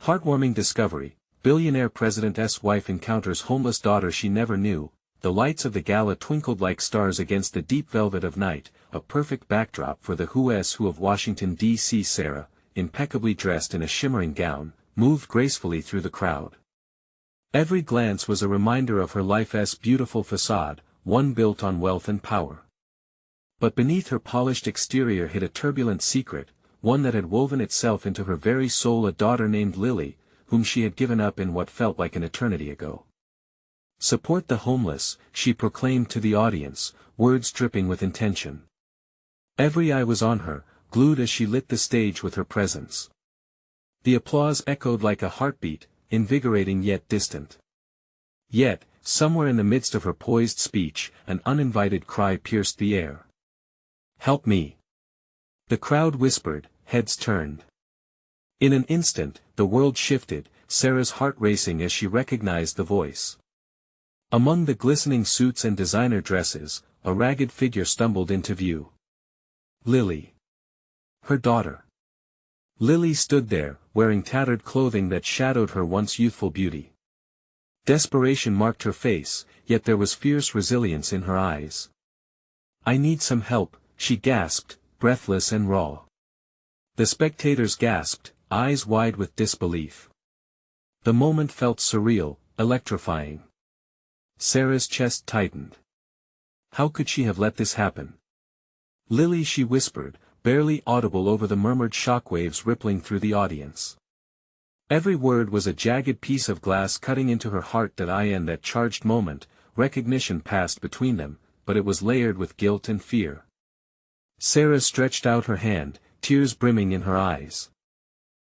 Heartwarming discovery, billionaire president's wife encounters homeless daughter she never knew. The lights of the gala twinkled like stars against the deep velvet of night, a perfect backdrop for the who's who of Washington, D.C. Sarah, impeccably dressed in a shimmering gown, moved gracefully through the crowd. Every glance was a reminder of her life's beautiful facade, one built on wealth and power. But beneath her polished exterior hid a turbulent secret, one that had woven itself into her very soul, a daughter named Lily, whom she had given up in what felt like an eternity ago. "Support the homeless," she proclaimed to the audience, words dripping with intention. Every eye was on her, glued as she lit the stage with her presence. The applause echoed like a heartbeat, invigorating yet distant. Yet, somewhere in the midst of her poised speech, an uninvited cry pierced the air. "Help me!" The crowd whispered, heads turned. In an instant, the world shifted, Sarah's heart racing as she recognized the voice. Among the glistening suits and designer dresses, a ragged figure stumbled into view. Lily. Her daughter. Lily stood there, wearing tattered clothing that shadowed her once youthful beauty. Desperation marked her face, yet there was fierce resilience in her eyes. "I need some help," she gasped, breathless and raw. The spectators gasped, eyes wide with disbelief. The moment felt surreal, electrifying. Sarah's chest tightened. How could she have let this happen? "Lily," she whispered, barely audible over the murmured shockwaves rippling through the audience. Every word was a jagged piece of glass cutting into her heart. In that charged moment, recognition passed between them, but it was layered with guilt and fear. Sarah stretched out her hand, tears brimming in her eyes.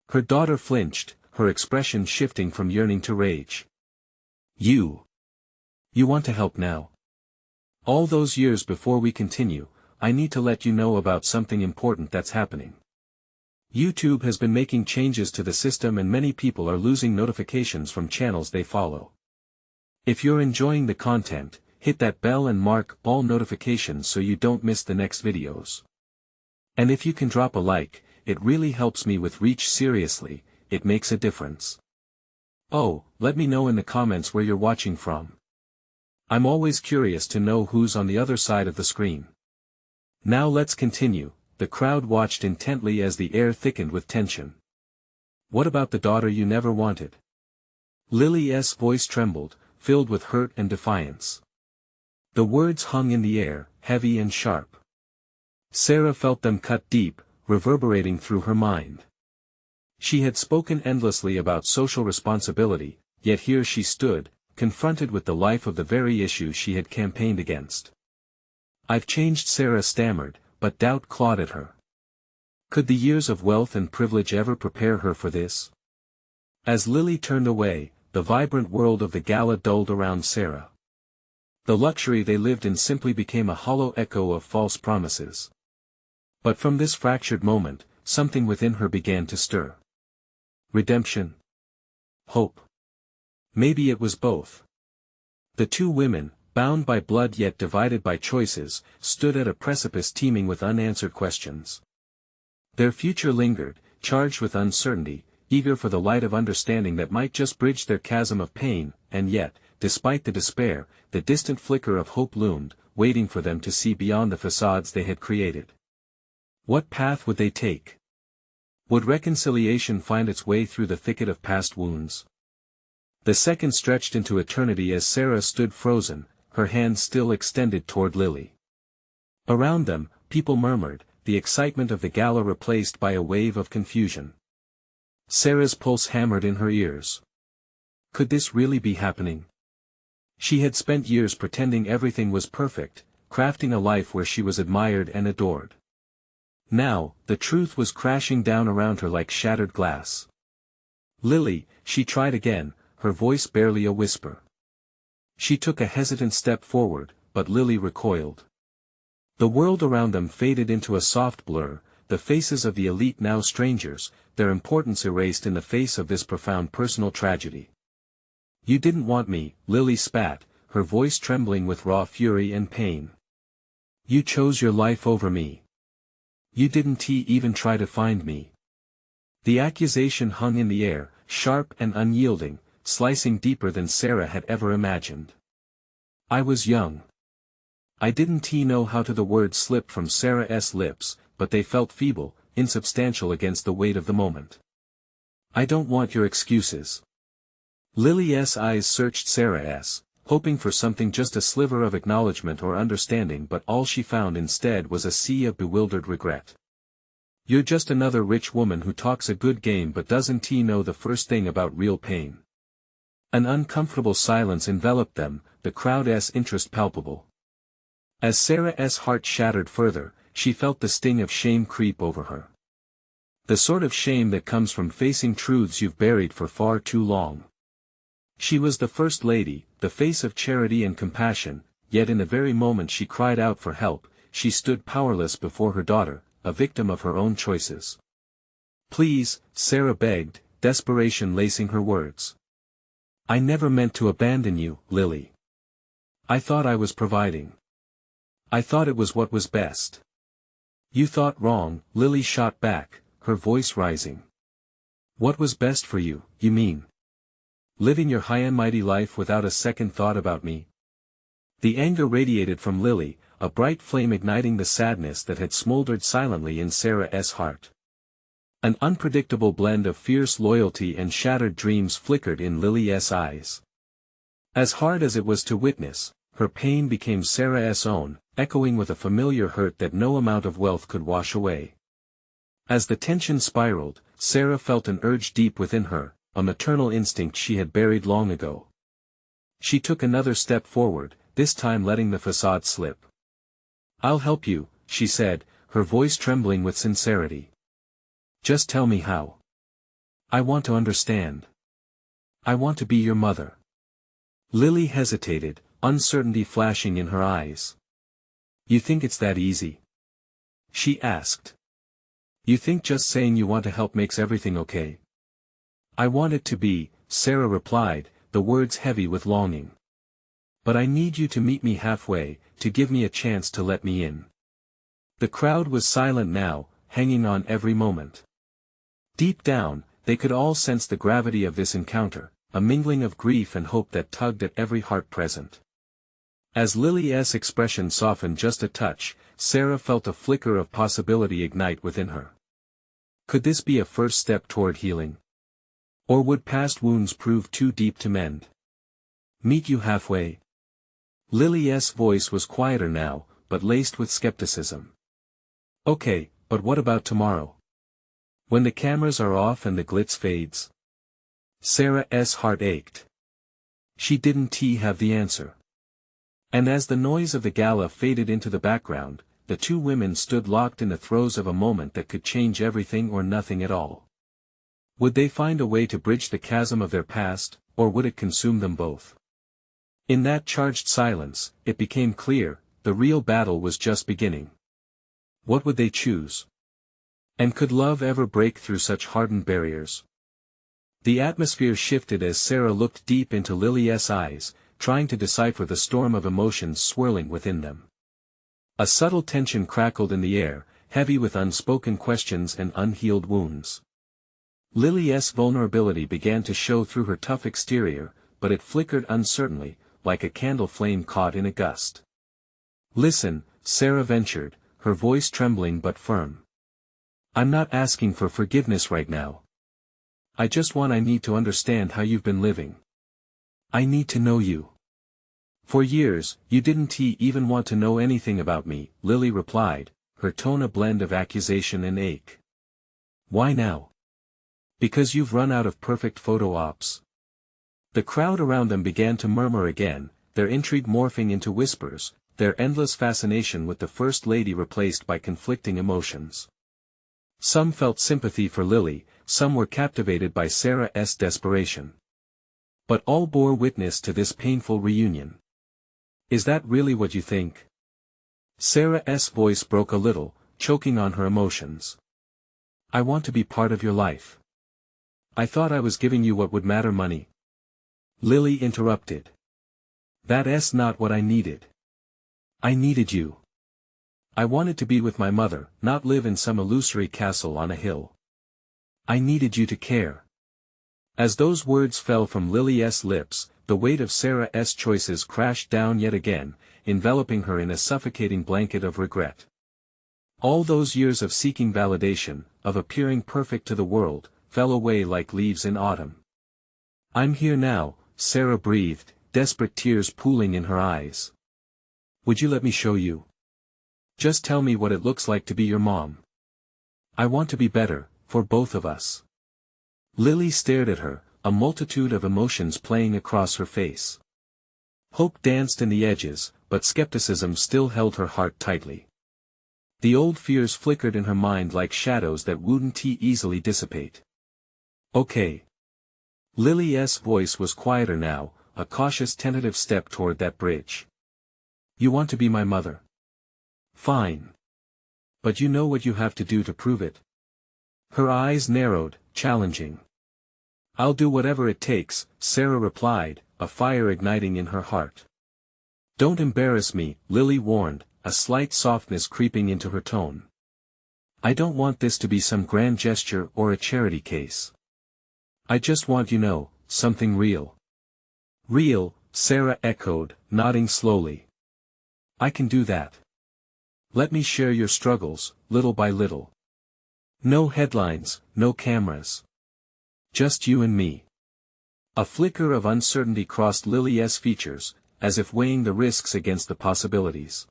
Her daughter flinched, her expression shifting from yearning to rage. You want to help now? All those years before we continue, I need to let you know about something important that's happening. YouTube has been making changes to the system and many people are losing notifications from channels they follow. If you're enjoying the content, hit that bell and mark all notifications so you don't miss the next videos. And if you can drop a like, it really helps me with reach. Seriously, it makes a difference. Oh, let me know in the comments where you're watching from. I'm always curious to know who's on the other side of the screen. Now let's continue. The crowd watched intently as the air thickened with tension. "What about the daughter you never wanted?" Lily's voice trembled, filled with hurt and defiance. The words hung in the air, heavy and sharp. Sarah felt them cut deep, reverberating through her mind. She had spoken endlessly about social responsibility, yet here she stood, confronted with the life of the very issue she had campaigned against. "I've changed," Sarah stammered, but doubt clawed at her. Could the years of wealth and privilege ever prepare her for this? As Lily turned away, the vibrant world of the gala dulled around Sarah. The luxury they lived in simply became a hollow echo of false promises. But from this fractured moment, something within her began to stir. Redemption? Hope? Maybe it was both. The two women, bound by blood yet divided by choices, stood at a precipice teeming with unanswered questions. Their future lingered, charged with uncertainty, eager for the light of understanding that might just bridge their chasm of pain, and yet, despite the despair, the distant flicker of hope loomed, waiting for them to see beyond the facades they had created. What path would they take? Would reconciliation find its way through the thicket of past wounds? The seconds stretched into eternity as Sarah stood frozen, her hand still extended toward Lily. Around them, people murmured, the excitement of the gala replaced by a wave of confusion. Sarah's pulse hammered in her ears. Could this really be happening? She had spent years pretending everything was perfect, crafting a life where she was admired and adored. Now, the truth was crashing down around her like shattered glass. "Lily," she tried again, her voice barely a whisper. She took a hesitant step forward, but Lily recoiled. The world around them faded into a soft blur, the faces of the elite now strangers, their importance erased in the face of this profound personal tragedy. "You didn't want me," Lily spat, her voice trembling with raw fury and pain. "You chose your life over me. You didn't even try to find me." The accusation hung in the air, sharp and unyielding, slicing deeper than Sarah had ever imagined. I was young. I didn't know how the words slipped from Sarah's lips, but they felt feeble, insubstantial against the weight of the moment. I don't want your excuses. Lily's eyes searched Sarah's, hoping for something, just a sliver of acknowledgement or understanding, but all she found instead was a sea of bewildered regret. You're just another rich woman who talks a good game but doesn't know the first thing about real pain. An uncomfortable silence enveloped them, the crowd's interest palpable. As Sarah's heart shattered further, she felt the sting of shame creep over her. The sort of shame that comes from facing truths you've buried for far too long. She was the First Lady, the face of charity and compassion, yet in the very moment she cried out for help, she stood powerless before her daughter, a victim of her own choices. Please, Sarah begged, desperation lacing her words. I never meant to abandon you, Lily. I thought I was providing. I thought it was what was best. You thought wrong, Lily shot back, her voice rising. What was best for you, you mean? Living your high and mighty life without a second thought about me? The anger radiated from Lily, a bright flame igniting the sadness that had smoldered silently in Sarah's heart. An unpredictable blend of fierce loyalty and shattered dreams flickered in Lily's eyes. As hard as it was to witness, her pain became Sarah's own, echoing with a familiar hurt that no amount of wealth could wash away. As the tension spiraled, Sarah felt an urge deep within her, a maternal instinct she had buried long ago. She took another step forward, this time letting the facade slip. I'll help you, she said, her voice trembling with sincerity. Just tell me how. I want to understand. I want to be your mother. Lily hesitated, uncertainty flashing in her eyes. You think it's that easy? She asked. You think just saying you want to help makes everything okay? I want it to be, Sarah replied, the words heavy with longing. But I need you to meet me halfway, to give me a chance to let me in. The crowd was silent now, hanging on every moment. Deep down, they could all sense the gravity of this encounter, a mingling of grief and hope that tugged at every heart present. As Lily's expression softened just a touch, Sarah felt a flicker of possibility ignite within her. Could this be a first step toward healing? Or would past wounds prove too deep to mend? Meet you halfway? Lily's voice was quieter now, but laced with skepticism. Okay, but what about tomorrow? When the cameras are off and the glitz fades? Sarah's heart ached. She didn't have the answer. And as the noise of the gala faded into the background, the two women stood locked in the throes of a moment that could change everything or nothing at all. Would they find a way to bridge the chasm of their past, or would it consume them both? In that charged silence, it became clear, the real battle was just beginning. What would they choose? And could love ever break through such hardened barriers? The atmosphere shifted as Sarah looked deep into Lily's eyes, trying to decipher the storm of emotions swirling within them. A subtle tension crackled in the air, heavy with unspoken questions and unhealed wounds. Lily's vulnerability began to show through her tough exterior, but it flickered uncertainly, like a candle flame caught in a gust. Listen, Sarah ventured, her voice trembling but firm. I'm not asking for forgiveness right now. I need to understand how you've been living. I need to know you. For years, you didn't even want to know anything about me, Lily replied, her tone a blend of accusation and ache. Why now? Because you've run out of perfect photo ops. The crowd around them began to murmur again, their intrigue morphing into whispers, their endless fascination with the First Lady replaced by conflicting emotions. Some felt sympathy for Lily, some were captivated by Sarah's desperation. But all bore witness to this painful reunion. Is that really what you think? Sarah's voice broke a little, choking on her emotions. I want to be part of your life. I thought I was giving you what would matter, money. Lily interrupted. That's not what I needed. I needed you. I wanted to be with my mother, not live in some illusory castle on a hill. I needed you to care. As those words fell from Lily's lips, the weight of Sarah's choices crashed down yet again, enveloping her in a suffocating blanket of regret. All those years of seeking validation, of appearing perfect to the world, fell away like leaves in autumn. "I'm here now," Sarah breathed, desperate tears pooling in her eyes. "Would you let me show you? Just tell me what it looks like to be your mom. I want to be better, for both of us." Lily stared at her, a multitude of emotions playing across her face. Hope danced in the edges, but skepticism still held her heart tightly. The old fears flickered in her mind like shadows that wouldn't easily dissipate. "Okay." Lily's voice was quieter now, a cautious tentative step toward that bridge. "You want to be my mother? Fine. But you know what you have to do to prove it?" Her eyes narrowed, challenging. "I'll do whatever it takes," Sarah replied, a fire igniting in her heart. "Don't embarrass me," Lily warned, a slight softness creeping into her tone. "I don't want this to be some grand gesture or a charity case. I just want something real." "Real," Sarah echoed, nodding slowly. "I can do that. Let me share your struggles, little by little. No headlines, no cameras. Just you and me." A flicker of uncertainty crossed Lily's features, as if weighing the risks against the possibilities.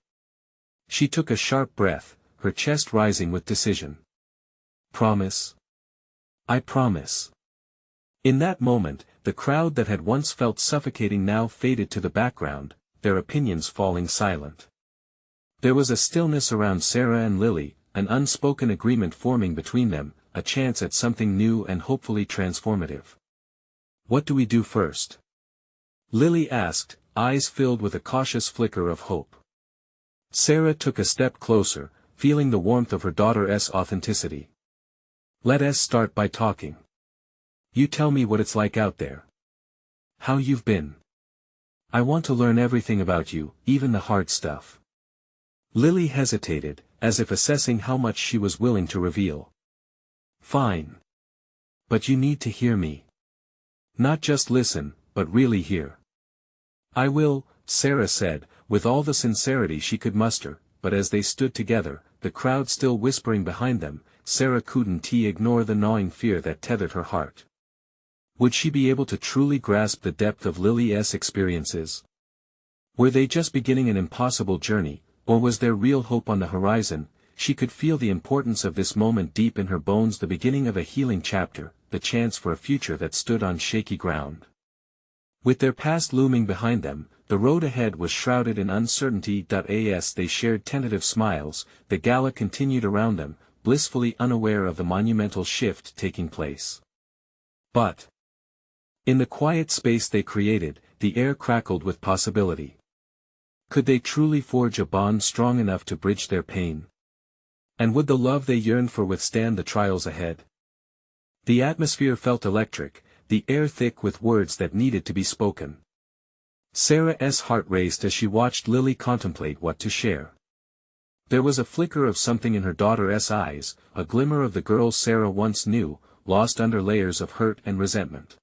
She took a sharp breath, her chest rising with decision. "Promise?" "I promise." In that moment, the crowd that had once felt suffocating now faded to the background, their opinions falling silent. There was a stillness around Sarah and Lily, an unspoken agreement forming between them, a chance at something new and hopefully transformative. "What do we do first?" Lily asked, eyes filled with a cautious flicker of hope. Sarah took a step closer, feeling the warmth of her daughter's authenticity. "Let us start by talking. You tell me what it's like out there. How you've been. I want to learn everything about you, even the hard stuff." Lily hesitated, as if assessing how much she was willing to reveal. "Fine. But you need to hear me. Not just listen, but really hear." "I will," Sarah said, with all the sincerity she could muster, but as they stood together, the crowd still whispering behind them, Sarah couldn't ignore the gnawing fear that tethered her heart. Would she be able to truly grasp the depth of Lily's experiences? Were they just beginning an impossible journey, or was there real hope on the horizon? She could feel the importance of this moment deep in her bones, the beginning of a healing chapter, the chance for a future that stood on shaky ground. With their past looming behind them, the road ahead was shrouded in uncertainty. As they shared tentative smiles, the gala continued around them, blissfully unaware of the monumental shift taking place. But in the quiet space they created, the air crackled with possibility. Could they truly forge a bond strong enough to bridge their pain? And would the love they yearned for withstand the trials ahead? The atmosphere felt electric, the air thick with words that needed to be spoken. Sarah's heart raced as she watched Lily contemplate what to share. There was a flicker of something in her daughter's eyes, a glimmer of the girl Sarah once knew, lost under layers of hurt and resentment.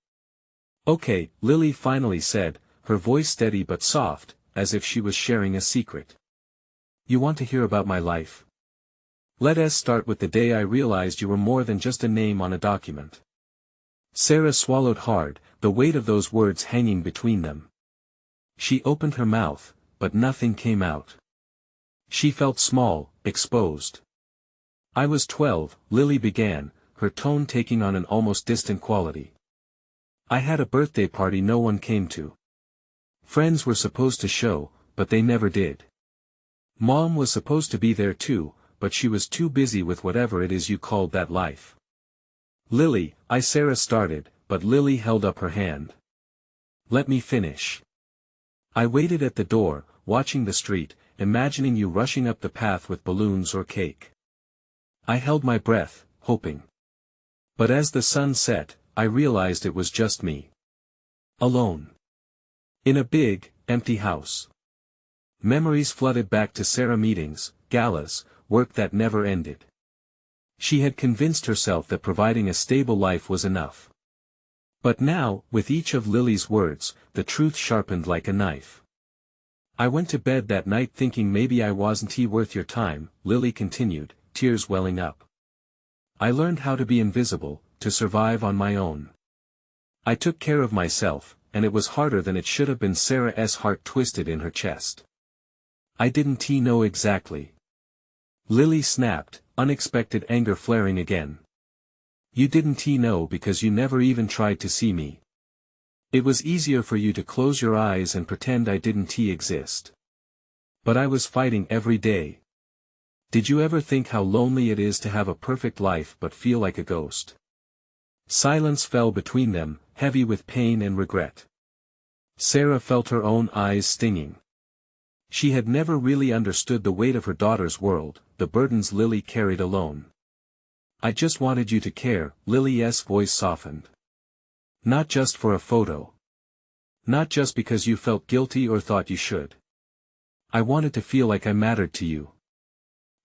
"Okay," Lily finally said, her voice steady but soft, as if she was sharing a secret. "You want to hear about my life? Let us start with the day I realized you were more than just a name on a document." Sarah swallowed hard, the weight of those words hanging between them. She opened her mouth, but nothing came out. She felt small, exposed. "I was 12, Lily began, her tone taking on an almost distant quality. "I had a birthday party no one came to. Friends were supposed to show, but they never did. Mom was supposed to be there too, but she was too busy with whatever it is you called that life." "Lily," Sarah started, but Lily held up her hand. "Let me finish. I waited at the door, watching the street, imagining you rushing up the path with balloons or cake. I held my breath, hoping. But as the sun set, I realized it was just me. Alone. In a big, empty house." Memories flooded back to Sarah: meetings, galas, work that never ended. She had convinced herself that providing a stable life was enough. But now, with each of Lily's words, the truth sharpened like a knife. I went to bed that night thinking maybe I wasn't worth your time, Lily continued, tears welling up. I learned how to be invisible, to survive on my own. I took care of myself, and it was harder than it should have been. Sarah's heart twisted in her chest. I didn't know exactly. Lily snapped, unexpected anger flaring again. You didn't know because you never even tried to see me. It was easier for you to close your eyes and pretend I didn't exist. But I was fighting every day. Did you ever think how lonely it is to have a perfect life but feel like a ghost? Silence fell between them, heavy with pain and regret. Sarah felt her own eyes stinging. She had never really understood the weight of her daughter's world, the burdens Lily carried alone. I just wanted you to care, Lily's voice softened. Not just for a photo. Not just because you felt guilty or thought you should. I wanted to feel like I mattered to you.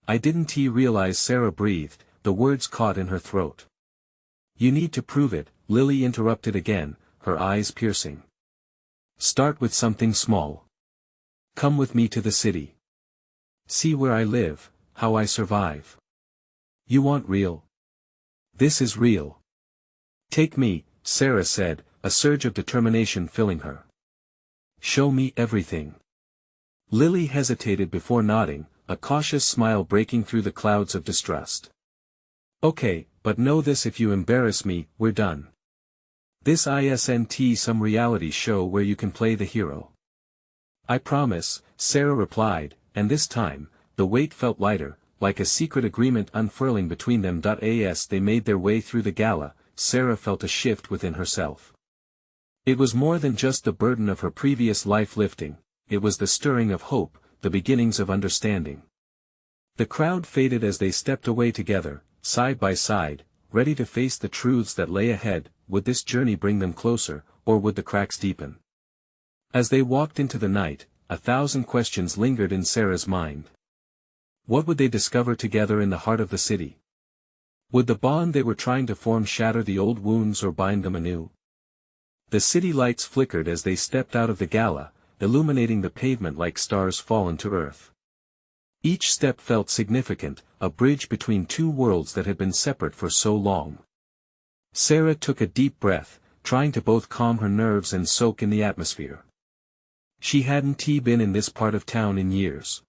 I didn't realize. Sarah breathed, the words caught in her throat. You need to prove it, Lily interrupted again, her eyes piercing. Start with something small. Come with me to the city. See where I live, how I survive. You want real? This is real. Take me, Sarah said, a surge of determination filling her. Show me everything. Lily hesitated before nodding, a cautious smile breaking through the clouds of distrust. Okay, but know this: if you embarrass me, we're done. This isn't some reality show where you can play the hero. I promise, Sarah replied, and this time, the weight felt lighter, like a secret agreement unfurling between them. As they made their way through the gala, Sarah felt a shift within herself. It was more than just the burden of her previous life lifting, it was the stirring of hope, the beginnings of understanding. The crowd faded as they stepped away together, side by side, ready to face the truths that lay ahead. Would this journey bring them closer, or would the cracks deepen? As they walked into the night, 1,000 questions lingered in Sarah's mind. What would they discover together in the heart of the city? Would the bond they were trying to form shatter the old wounds or bind them anew? The city lights flickered as they stepped out of the gala, illuminating the pavement like stars fallen to earth. Each step felt significant, a bridge between two worlds that had been separate for so long. Sarah took a deep breath, trying to both calm her nerves and soak in the atmosphere. She hadn't been in this part of town in years.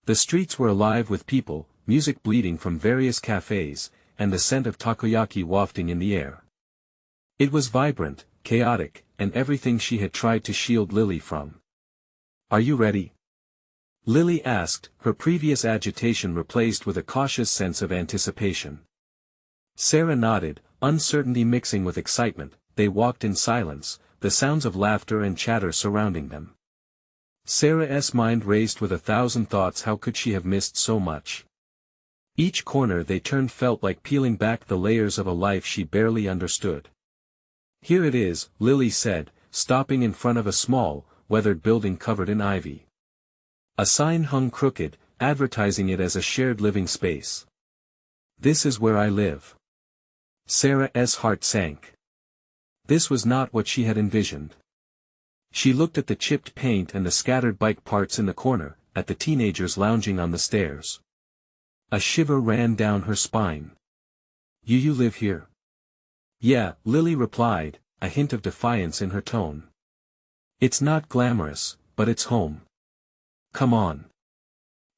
The streets were alive with people, music bleeding from various cafes, and the scent of takoyaki wafting in the air. It was vibrant, chaotic, and everything she had tried to shield Lily from. Are you ready? Lily asked, her previous agitation replaced with a cautious sense of anticipation. Sarah nodded, uncertainty mixing with excitement. They walked in silence, the sounds of laughter and chatter surrounding them. Sarah's mind raced with 1,000 thoughts. How could she have missed so much? Each corner they turned felt like peeling back the layers of a life she barely understood. Here it is, Lily said, stopping in front of a small, weathered building covered in ivy. A sign hung crooked, advertising it as a shared living space. This is where I live. Sarah's heart sank. This was not what she had envisioned. She looked at the chipped paint and the scattered bike parts in the corner, at the teenagers lounging on the stairs. A shiver ran down her spine. You live here? Yeah, Lily replied, a hint of defiance in her tone. It's not glamorous, but it's home. Come on.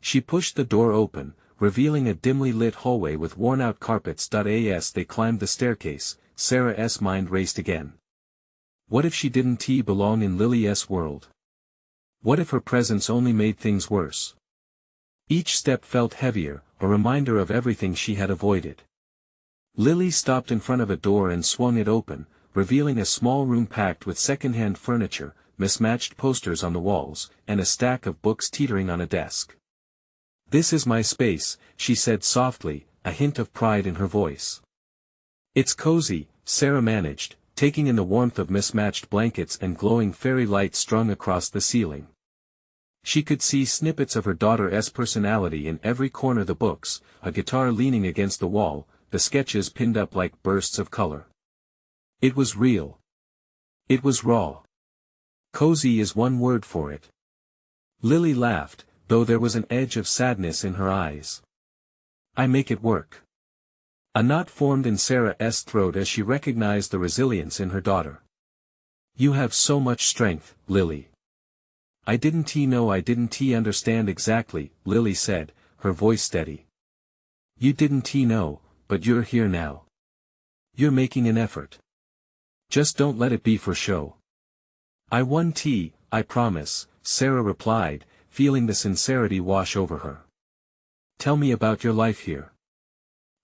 She pushed the door open, revealing a dimly lit hallway with worn-out carpets. As they climbed the staircase, Sarah's mind raced again. What if she didn't belong in Lily's world? What if her presence only made things worse? Each step felt heavier, a reminder of everything she had avoided. Lily stopped in front of a door and swung it open, revealing a small room packed with second-hand furniture, mismatched posters on the walls, and a stack of books teetering on a desk. This is my space, she said softly, a hint of pride in her voice. It's cozy, Sarah managed, taking in the warmth of mismatched blankets and glowing fairy lights strung across the ceiling. She could see snippets of her daughter's personality in every corner: the books, a guitar leaning against the wall, the sketches pinned up like bursts of color. It was real. It was raw. Cozy is one word for it. Lily laughed, though there was an edge of sadness in her eyes. I make it work. A knot formed in Sarah's throat as she recognized the resilience in her daughter. You have so much strength, Lily. I didn't understand exactly, Lily said, her voice steady. You didn't know, but you're here now. You're making an effort. Just don't let it be for show. I promise, Sarah replied, feeling the sincerity wash over her. Tell me about your life here.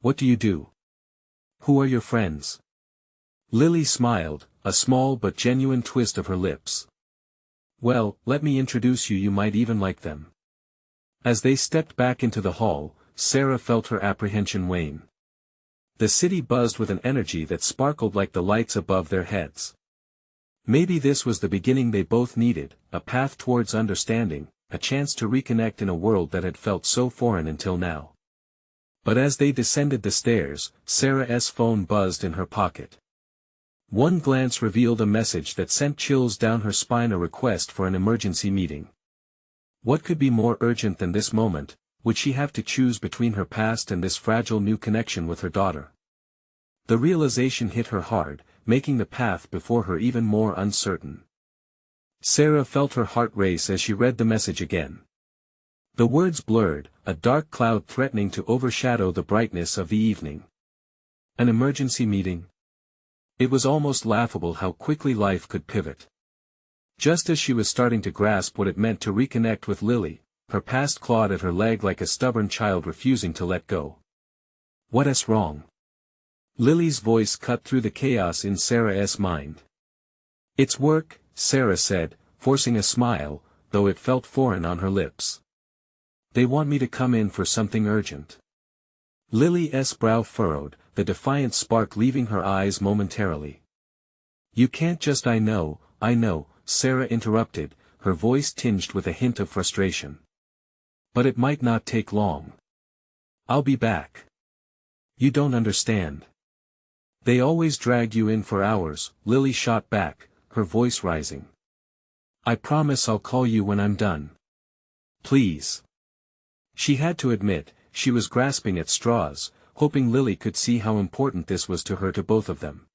What do you do? Who are your friends? Lily smiled, a small but genuine twist of her lips. Well, let me introduce you might even like them. As they stepped back into the hall, Sarah felt her apprehension wane. The city buzzed with an energy that sparkled like the lights above their heads. Maybe this was the beginning they both needed, a path towards understanding, a chance to reconnect in a world that had felt so foreign until now. But as they descended the stairs, Sarah's phone buzzed in her pocket. One glance revealed a message that sent chills down her spine, a request for an emergency meeting. What could be more urgent than this moment? Would she have to choose between her past and this fragile new connection with her daughter? The realization hit her hard, making the path before her even more uncertain. Sarah felt her heart race as she read the message again. The words blurred, a dark cloud threatening to overshadow the brightness of the evening. An emergency meeting? It was almost laughable how quickly life could pivot. Just as she was starting to grasp what it meant to reconnect with Lily, her past clawed at her leg like a stubborn child refusing to let go. What's wrong? Lily's voice cut through the chaos in Sarah's mind. It's work, Sarah said, forcing a smile, though it felt foreign on her lips. They want me to come in for something urgent. Lily's brow furrowed, the defiant spark leaving her eyes momentarily. You can't just I know, Sarah interrupted, her voice tinged with a hint of frustration. But it might not take long. I'll be back. You don't understand. They always drag you in for hours, Lily shot back, her voice rising. I promise I'll call you when I'm done. Please. She had to admit, she was grasping at straws, hoping Lily could see how important this was to her, to both of them.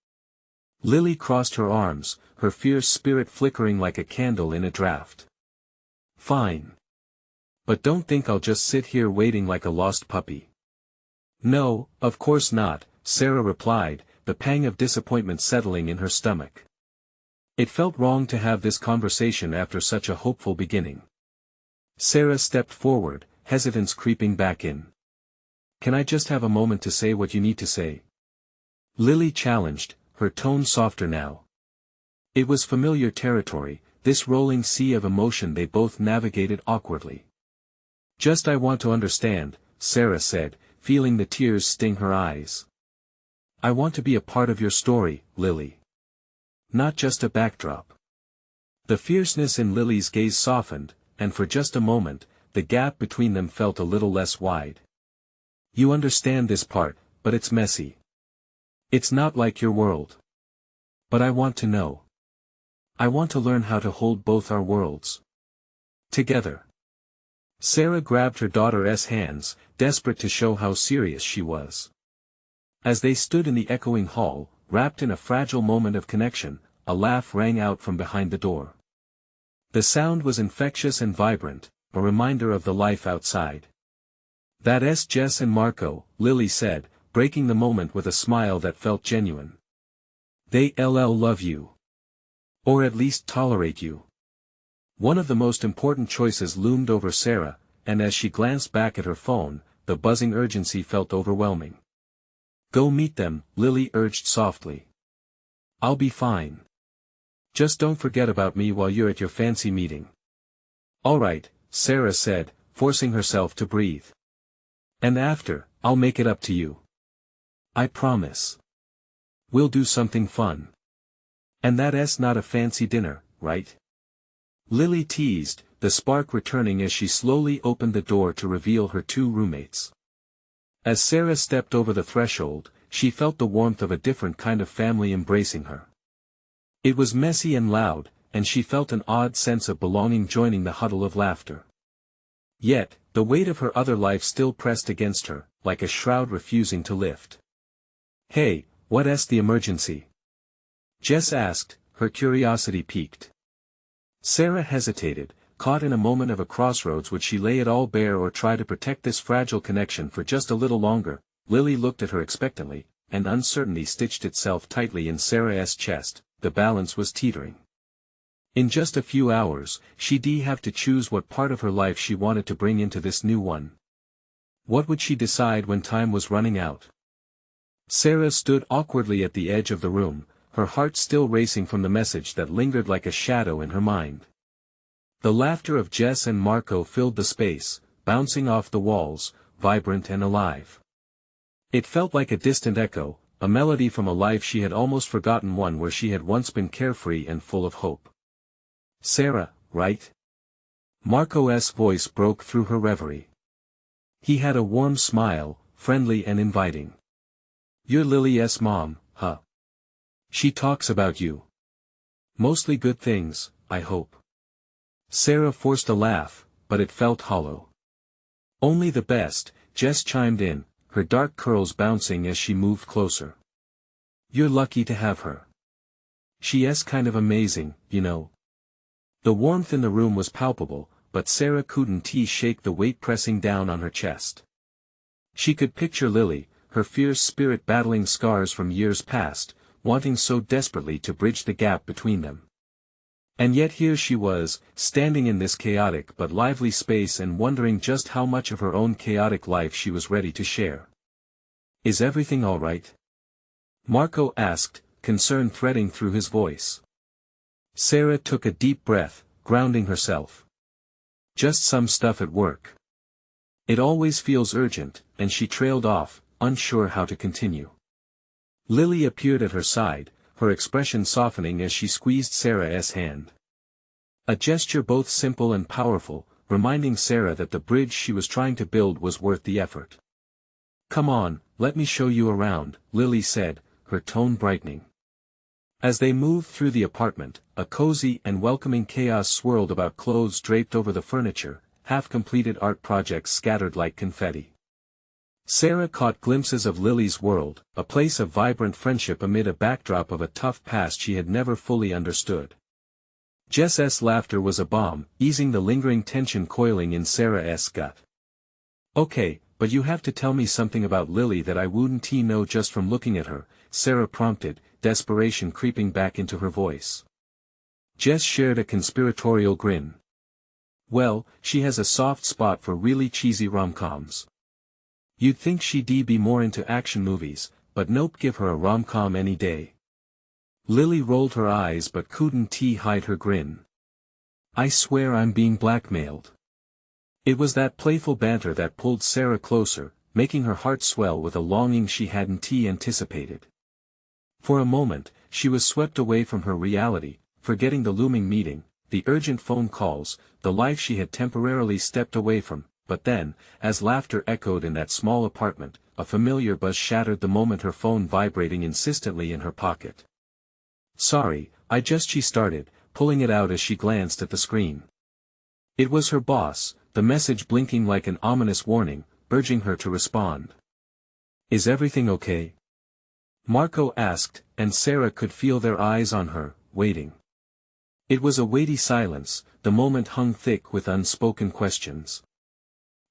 Lily crossed her arms, her fierce spirit flickering like a candle in a draft. Fine. But don't think I'll just sit here waiting like a lost puppy. No, of course not, Sarah replied, the pang of disappointment settling in her stomach. It felt wrong to have this conversation after such a hopeful beginning. Sarah stepped forward, hesitance creeping back in. Can I just have a moment to say what you need to say? Lily challenged, her tone softer now. It was familiar territory, this rolling sea of emotion they both navigated awkwardly. Just I want to understand, Sarah said, feeling the tears sting her eyes. I want to be a part of your story, Lily. Not just a backdrop. The fierceness in Lily's gaze softened, and for just a moment, the gap between them felt a little less wide. You understand this part, but it's messy. It's not like your world. But I want to know. I want to learn how to hold both our worlds together. Sarah grabbed her daughter's hands, desperate to show how serious she was. As they stood in the echoing hall, wrapped in a fragile moment of connection, a laugh rang out from behind the door. The sound was infectious and vibrant, a reminder of the life outside. That's Jess and Marco, Lily said, breaking the moment with a smile that felt genuine. They love you. Or at least tolerate you. One of the most important choices loomed over Sarah, and as she glanced back at her phone, the buzzing urgency felt overwhelming. Go meet them, Lily urged softly. I'll be fine. Just don't forget about me while you're at your fancy meeting. All right, Sarah said, forcing herself to breathe. And after, I'll make it up to you. I promise. We'll do something fun. And that's not a fancy dinner, right? Lily teased, the spark returning as she slowly opened the door to reveal her two roommates. As Sarah stepped over the threshold, she felt the warmth of a different kind of family embracing her. It was messy and loud, and she felt an odd sense of belonging joining the huddle of laughter. Yet, the weight of her other life still pressed against her, like a shroud refusing to lift. "Hey, what's the emergency?" Jess asked, her curiosity piqued. Sarah hesitated, caught in a moment of a crossroads. Would she lay it all bare or try to protect this fragile connection for just a little longer? Lily looked at her expectantly, and uncertainty stitched itself tightly in Sarah's chest. The balance was teetering. In just a few hours, she'd have to choose what part of her life she wanted to bring into this new one. What would she decide when time was running out? Sarah stood awkwardly at the edge of the room, her heart still racing from the message that lingered like a shadow in her mind. The laughter of Jess and Marco filled the space, bouncing off the walls, vibrant and alive. It felt like a distant echo, a melody from a life she had almost forgotten, one where she had once been carefree and full of hope. "Sarah, right?" Marco's voice broke through her reverie. He had a warm smile, friendly and inviting. "You're Lily's mom, huh? She talks about you. Mostly good things, I hope." Sarah forced a laugh, but it felt hollow. "Only the best," Jess chimed in, her dark curls bouncing as she moved closer. "You're lucky to have her. She's kind of amazing, you know." The warmth in the room was palpable, but Sarah couldn't shake the weight pressing down on her chest. She could picture Lily, her fierce spirit battling scars from years past, wanting so desperately to bridge the gap between them. And yet here she was, standing in this chaotic but lively space and wondering just how much of her own chaotic life she was ready to share. "Is everything all right?" Marco asked, concern threading through his voice. Sarah took a deep breath, grounding herself. "Just some stuff at work. It always feels urgent," and she trailed off, unsure how to continue. Lily appeared at her side, her expression softening as she squeezed Sarah's hand. A gesture both simple and powerful, reminding Sarah that the bridge she was trying to build was worth the effort. "Come on, let me show you around," Lily said, her tone brightening. As they moved through the apartment, a cozy and welcoming chaos swirled about, clothes draped over the furniture, half-completed art projects scattered like confetti. Sarah caught glimpses of Lily's world, a place of vibrant friendship amid a backdrop of a tough past she had never fully understood. Jess's laughter was a balm, easing the lingering tension coiling in Sarah's gut. "Okay, but you have to tell me something about Lily that I wouldn't know just from looking at her," Sarah prompted, desperation creeping back into her voice. Jess shared a conspiratorial grin. "Well, she has a soft spot for really cheesy rom-coms. You'd think she'd be more into action movies, but nope, give her a rom-com any day." Lily rolled her eyes but couldn't hide her grin. "I swear I'm being blackmailed." It was that playful banter that pulled Sarah closer, making her heart swell with a longing she hadn't anticipated. For a moment, she was swept away from her reality, forgetting the looming meeting, the urgent phone calls, the life she had temporarily stepped away from. But then, as laughter echoed in that small apartment, a familiar buzz shattered the moment, her phone vibrating insistently in her pocket. "Sorry, she started, pulling it out as she glanced at the screen. It was her boss, the message blinking like an ominous warning, urging her to respond. "Is everything okay?" Marco asked, and Sarah could feel their eyes on her, waiting. It was a weighty silence, the moment hung thick with unspoken questions.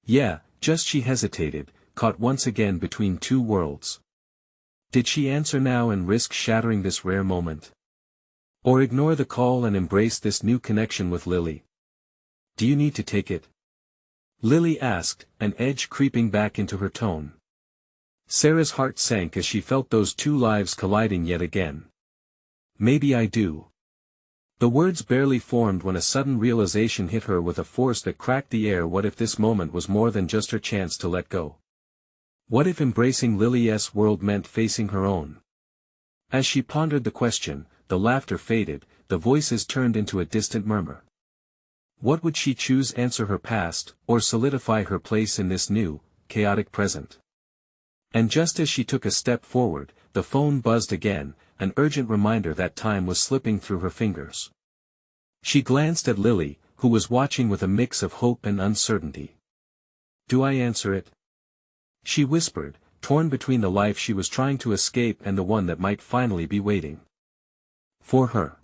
"Yeah, she hesitated, caught once again between two worlds. Did she answer now and risk shattering this rare moment? Or ignore the call and embrace this new connection with Lily? Do you need to take it?" Lily asked, an edge creeping back into her tone. Sarah's heart sank as she felt those two lives colliding yet again. "Maybe I do." The words barely formed when a sudden realization hit her with a force that cracked the air. What if this moment was more than just her chance to let go? What if embracing Lily's world meant facing her own? As she pondered the question, the laughter faded, the voices turned into a distant murmur. What would she choose? Answer her past, or solidify her place in this new, chaotic present? And just as she took a step forward, the phone buzzed again, an urgent reminder that time was slipping through her fingers. She glanced at Lily, who was watching with a mix of hope and uncertainty. "Do I answer it?" she whispered, torn between the life she was trying to escape and the one that might finally be waiting for her.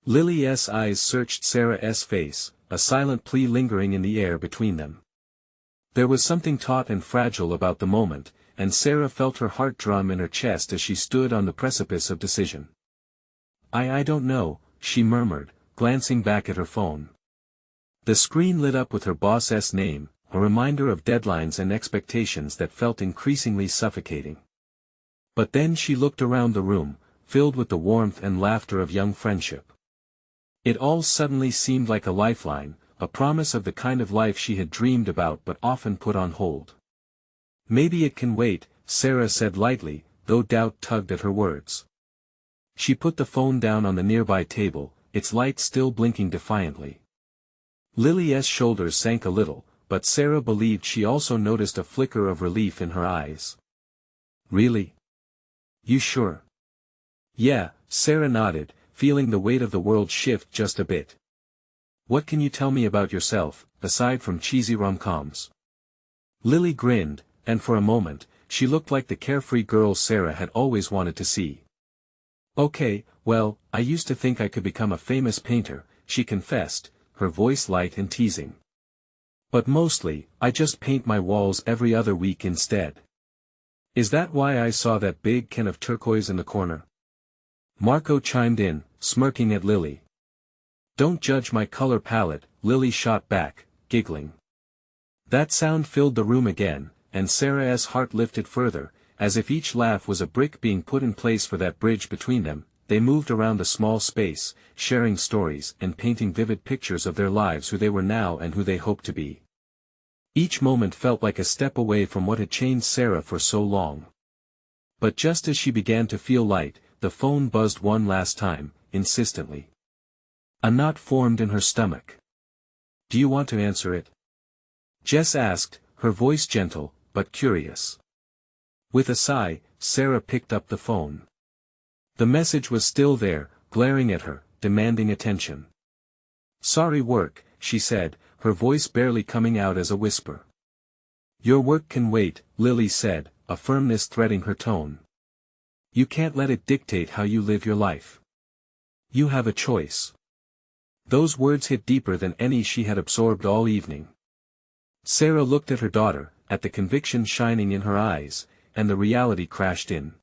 Lily's eyes searched Sarah's face, a silent plea lingering in the air between them. There was something taut and fragile about the moment, and Sarah felt her heart drum in her chest as she stood on the precipice of decision. I don't know," she murmured, glancing back at her phone. The screen lit up with her boss's name, a reminder of deadlines and expectations that felt increasingly suffocating. But then she looked around the room, filled with the warmth and laughter of young friendship. It all suddenly seemed like a lifeline, a promise of the kind of life she had dreamed about but often put on hold. "Maybe it can wait," Sarah said lightly, though doubt tugged at her words. She put the phone down on the nearby table, its light still blinking defiantly. Lily's shoulders sank a little, but Sarah believed she also noticed a flicker of relief in her eyes. "Really? You sure?" "Yeah," Sarah nodded, feeling the weight of the world shift just a bit. "What can you tell me about yourself, aside from cheesy rom-coms?" Lily grinned, and for a moment, she looked like the carefree girl Sarah had always wanted to see. "Okay, well, I used to think I could become a famous painter," she confessed, her voice light and teasing. "But mostly, I just paint my walls every other week instead." "Is that why I saw that big can of turquoise in the corner?" Marco chimed in, smirking at Lily. "Don't judge my color palette," Lily shot back, giggling. That sound filled the room again, and Sarah's heart lifted further, as if each laugh was a brick being put in place for that bridge between them. They moved around the small space, sharing stories and painting vivid pictures of their lives, who they were now and who they hoped to be. Each moment felt like a step away from what had chained Sarah for so long. But just as she began to feel light, the phone buzzed one last time, insistently. A knot formed in her stomach. "Do you want to answer it?" Jess asked, her voice gentle, but curious. With a sigh, Sarah picked up the phone. The message was still there, glaring at her, demanding attention. "Sorry, work," she said, her voice barely coming out as a whisper. "Your work can wait," Lily said, a firmness threading her tone. "You can't let it dictate how you live your life. You have a choice." Those words hit deeper than any she had absorbed all evening. Sarah looked at her daughter, at the conviction shining in her eyes, and the reality crashed in.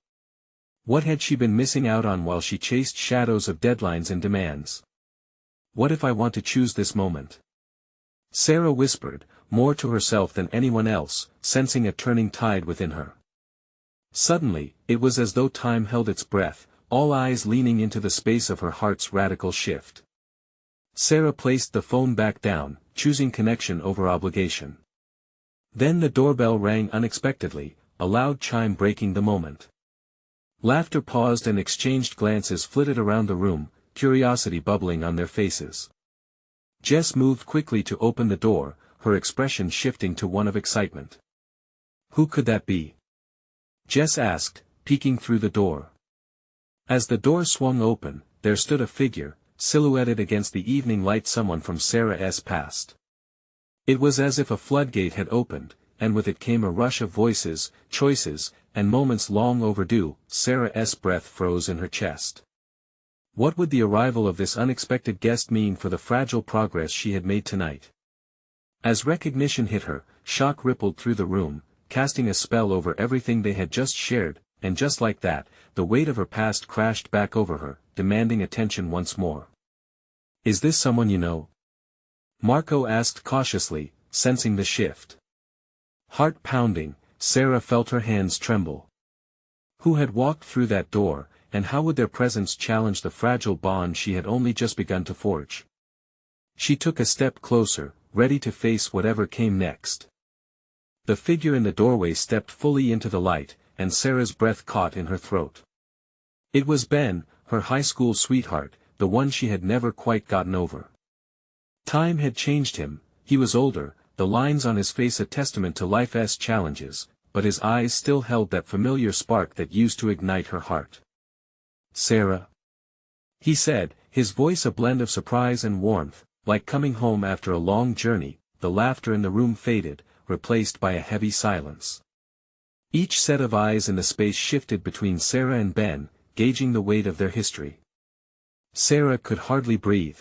What had she been missing out on while she chased shadows of deadlines and demands? "What if I want to choose this moment?" Sarah whispered, more to herself than anyone else, sensing a turning tide within her. Suddenly, it was as though time held its breath, all eyes leaning into the space of her heart's radical shift. Sarah placed the phone back down, choosing connection over obligation. Then the doorbell rang unexpectedly, a loud chime breaking the moment. Laughter paused and exchanged glances flitted around the room, curiosity bubbling on their faces. Jess moved quickly to open the door, her expression shifting to one of excitement. "Who could that be?" Jess asked, peeking through the door. As the door swung open, there stood a figure, silhouetted against the evening light, someone from Sarah's past. It was as if a floodgate had opened, and with it came a rush of voices, choices, and moments long overdue. Sarah's breath froze in her chest. What would the arrival of this unexpected guest mean for the fragile progress she had made tonight? As recognition hit her, shock rippled through the room, casting a spell over everything they had just shared, and just like that, the weight of her past crashed back over her, demanding attention once more. "Is this someone you know?" Marco asked cautiously, sensing the shift. Heart pounding, Sarah felt her hands tremble. Who had walked through that door, and how would their presence challenge the fragile bond she had only just begun to forge? She took a step closer, ready to face whatever came next. The figure in the doorway stepped fully into the light, and Sarah's breath caught in her throat. It was Ben, her high school sweetheart, the one she had never quite gotten over. Time had changed him, he was older, the lines on his face a testament to life's challenges, but his eyes still held that familiar spark that used to ignite her heart. "Sarah," he said, his voice a blend of surprise and warmth, like coming home after a long journey. The laughter in the room faded, replaced by a heavy silence. Each set of eyes in the space shifted between Sarah and Ben, gauging the weight of their history. Sarah could hardly breathe.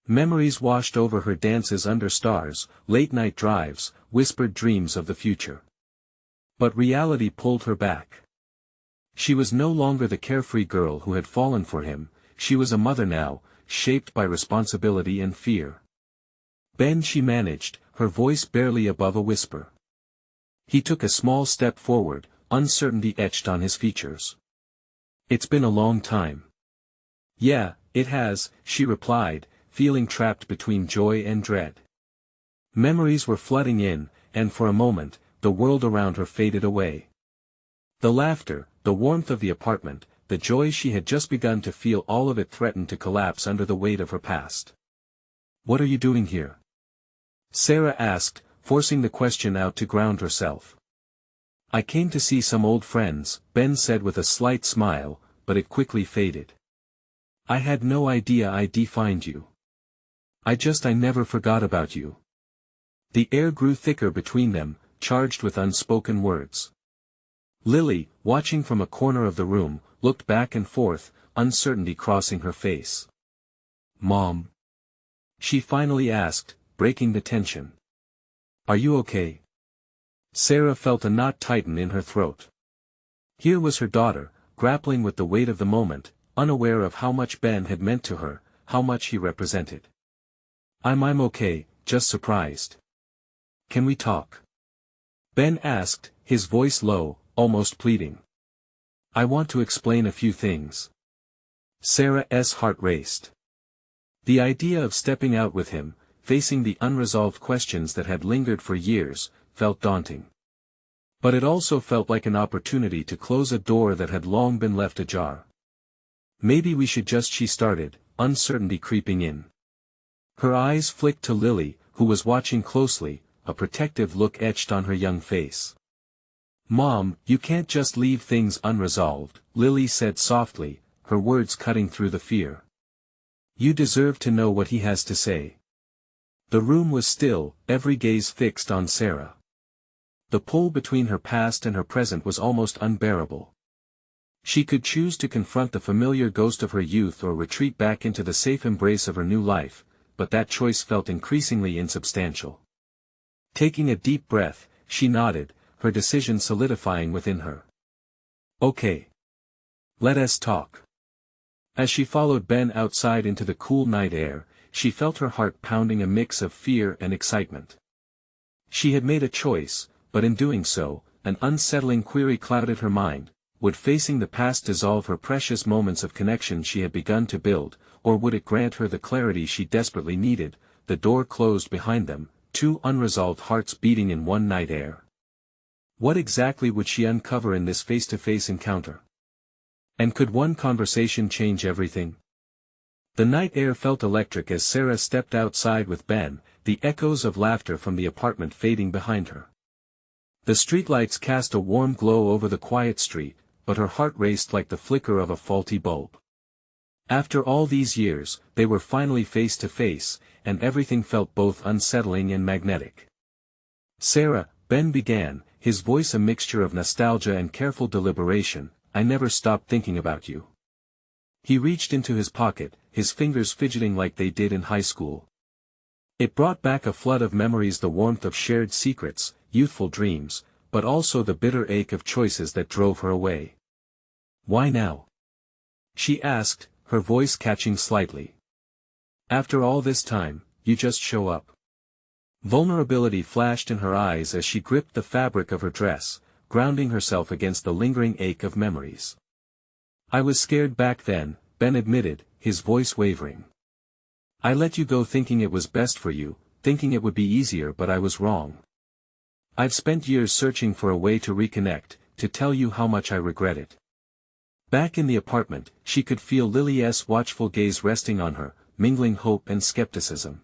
Memories washed over her: dances under stars, late-night drives, whispered dreams of the future. But reality pulled her back. She was no longer the carefree girl who had fallen for him. She was a mother now, shaped by responsibility and fear. "Ben," she managed, her voice barely above a whisper. He took a small step forward, uncertainty etched on his features. "It's been a long time." "Yeah, it has," she replied, feeling trapped between joy and dread. Memories were flooding in, and for a moment, the world around her faded away. The laughter, the warmth of the apartment, the joy she had just begun to feel, all of it threatened to collapse under the weight of her past. "What are you doing here?" Sarah asked, forcing the question out to ground herself. "I came to see some old friends," Ben said with a slight smile, but it quickly faded. "I had no idea I'd find you. I never forgot about you." The air grew thicker between them, charged with unspoken words. Lily, watching from a corner of the room, looked back and forth, uncertainty crossing her face. "Mom?" she finally asked, breaking the tension. "Are you okay?" Sarah felt a knot tighten in her throat. Here was her daughter, grappling with the weight of the moment, unaware of how much Ben had meant to her, how much he represented. I'm okay, just surprised." "Can we talk?" Ben asked, his voice low, almost pleading. "I want to explain a few things." Sarah's heart raced. The idea of stepping out with him, facing the unresolved questions that had lingered for years, felt daunting. But it also felt like an opportunity to close a door that had long been left ajar. "Maybe we should just," she started, uncertainty creeping in. Her eyes flicked to Lily, who was watching closely, a protective look etched on her young face. "Mom, you can't just leave things unresolved," Lily said softly, her words cutting through the fear. "You deserve to know what he has to say." The room was still, every gaze fixed on Sarah. The pull between her past and her present was almost unbearable. She could choose to confront the familiar ghost of her youth or retreat back into the safe embrace of her new life, but that choice felt increasingly insubstantial. Taking a deep breath, she nodded, her decision solidifying within her. "Okay. Let us talk." As she followed Ben outside into the cool night air, she felt her heart pounding, a mix of fear and excitement. She had made a choice, but in doing so, an unsettling query clouded her mind. Would facing the past dissolve her precious moments of connection she had begun to build, or would it grant her the clarity she desperately needed? The door closed behind them, two unresolved hearts beating in one night air. What exactly would she uncover in this face-to-face encounter? And could one conversation change everything? The night air felt electric as Sarah stepped outside with Ben, the echoes of laughter from the apartment fading behind her. The streetlights cast a warm glow over the quiet street, but her heart raced like the flicker of a faulty bulb. After all these years, they were finally face to face, and everything felt both unsettling and magnetic. "Sarah," Ben began, his voice a mixture of nostalgia and careful deliberation, "I never stopped thinking about you." He reached into his pocket, his fingers fidgeting like they did in high school. It brought back a flood of memories, the warmth of shared secrets, youthful dreams, but also the bitter ache of choices that drove her away. "Why now?" she asked, her voice catching slightly. "After all this time, you just show up." Vulnerability flashed in her eyes as she gripped the fabric of her dress, grounding herself against the lingering ache of memories. "I was scared back then," Ben admitted, his voice wavering. "I let you go thinking it was best for you, thinking it would be easier, but I was wrong. I've spent years searching for a way to reconnect, to tell you how much I regret it." Back in the apartment, she could feel Lily's watchful gaze resting on her, mingling hope and skepticism.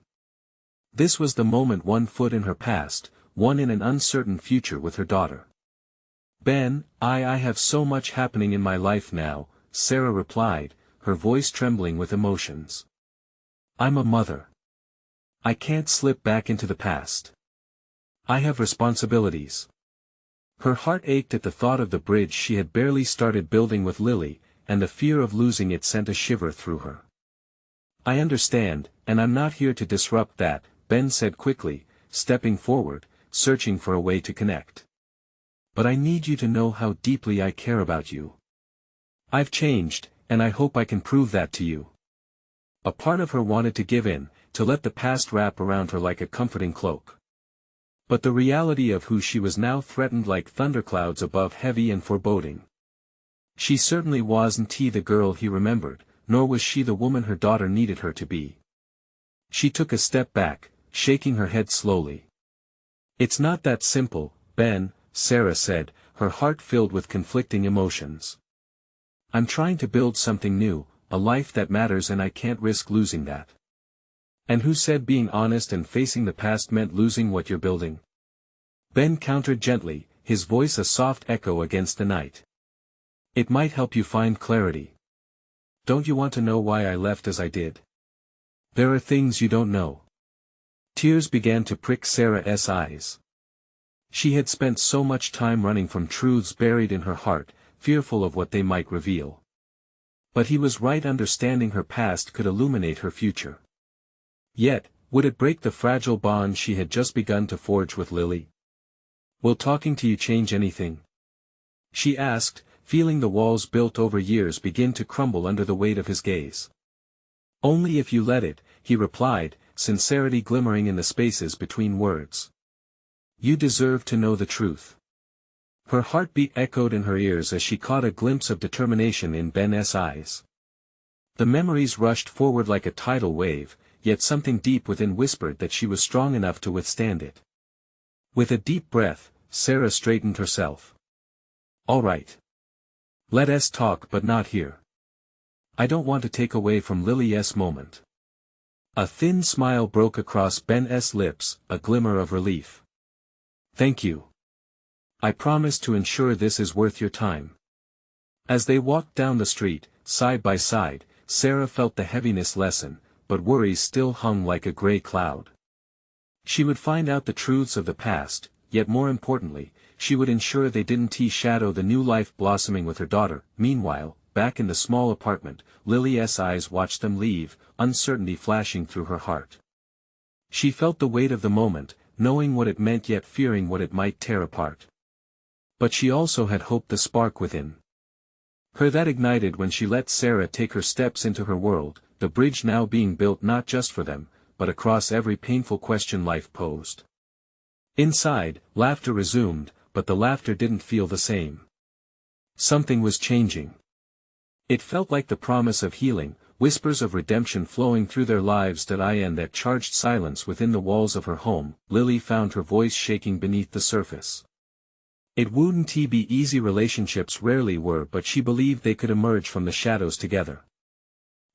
This was the moment, one foot in her past, one in an uncertain future with her daughter. Ben, I have so much happening in my life now, Sarah replied, her voice trembling with emotions. I'm a mother. I can't slip back into the past. I have responsibilities. Her heart ached at the thought of the bridge she had barely started building with Lily, and the fear of losing it sent a shiver through her. I understand, and I'm not here to disrupt that, Ben said quickly, stepping forward, searching for a way to connect. But I need you to know how deeply I care about you. I've changed, and I hope I can prove that to you. A part of her wanted to give in, to let the past wrap around her like a comforting cloak. But the reality of who she was now threatened like thunderclouds above, heavy and foreboding. She certainly wasn't the girl he remembered, nor was she the woman her daughter needed her to be. She took a step back, shaking her head slowly. It's not that simple, Ben, Sarah said, her heart filled with conflicting emotions. I'm trying to build something new, a life that matters, and I can't risk losing that. And who said being honest and facing the past meant losing what you're building? Ben countered gently, his voice a soft echo against the night. It might help you find clarity. Don't you want to know why I left as I did? There are things you don't know. Tears began to prick Sarah's eyes. She had spent so much time running from truths buried in her heart, fearful of what they might reveal. But he was right, understanding her past could illuminate her future. Yet, would it break the fragile bond she had just begun to forge with Lily? Will talking to you change anything? She asked, feeling the walls built over years begin to crumble under the weight of his gaze. Only if you let it, he replied, sincerity glimmering in the spaces between words. You deserve to know the truth. Her heartbeat echoed in her ears as she caught a glimpse of determination in Ben's eyes. The memories rushed forward like a tidal wave, yet something deep within whispered that she was strong enough to withstand it. With a deep breath, Sarah straightened herself. All right. Let us talk, but not here. I don't want to take away from Lily's moment. A thin smile broke across Ben's lips, a glimmer of relief. Thank you. I promise to ensure this is worth your time. As they walked down the street, side by side, Sarah felt the heaviness lessen, but worries still hung like a gray cloud. She would find out the truths of the past, yet more importantly, she would ensure they didn't shadow the new life blossoming with her daughter. Meanwhile, back in the small apartment, Lily's eyes watched them leave, uncertainty flashing through her heart. She felt the weight of the moment, knowing what it meant yet fearing what it might tear apart. But she also had hope, the spark within her that ignited when she let Sarah take her steps into her world, the bridge now being built not just for them, but across every painful question life posed. Inside, laughter resumed, but the laughter didn't feel the same. Something was changing. It felt like the promise of healing, whispers of redemption flowing through their lives. That charged silence within the walls of her home. Lily found her voice shaking beneath the surface. It wouldn't be easy, relationships rarely were, but she believed they could emerge from the shadows together.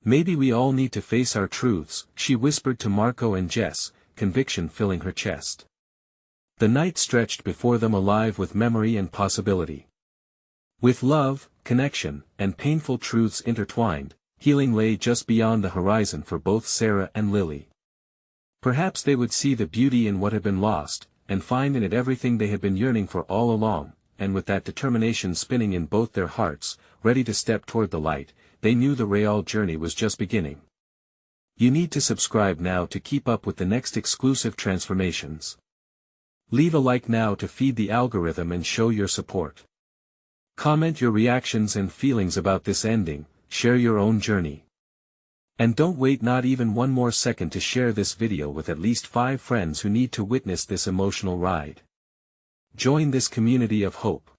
Maybe we all need to face our truths, she whispered to Marco and Jess, conviction filling her chest. The night stretched before them, alive with memory and possibility. With love, connection, and painful truths intertwined, healing lay just beyond the horizon for both Sarah and Lily. Perhaps they would see the beauty in what had been lost, and find in it everything they had been yearning for all along, and with that determination spinning in both their hearts, ready to step toward the light, they knew the real journey was just beginning. You need to subscribe now to keep up with the next exclusive transformations. Leave a like now to feed the algorithm and show your support. Comment your reactions and feelings about this ending, share your own journey. And don't wait not even one more second to share this video with at least 5 friends who need to witness this emotional ride. Join this community of hope.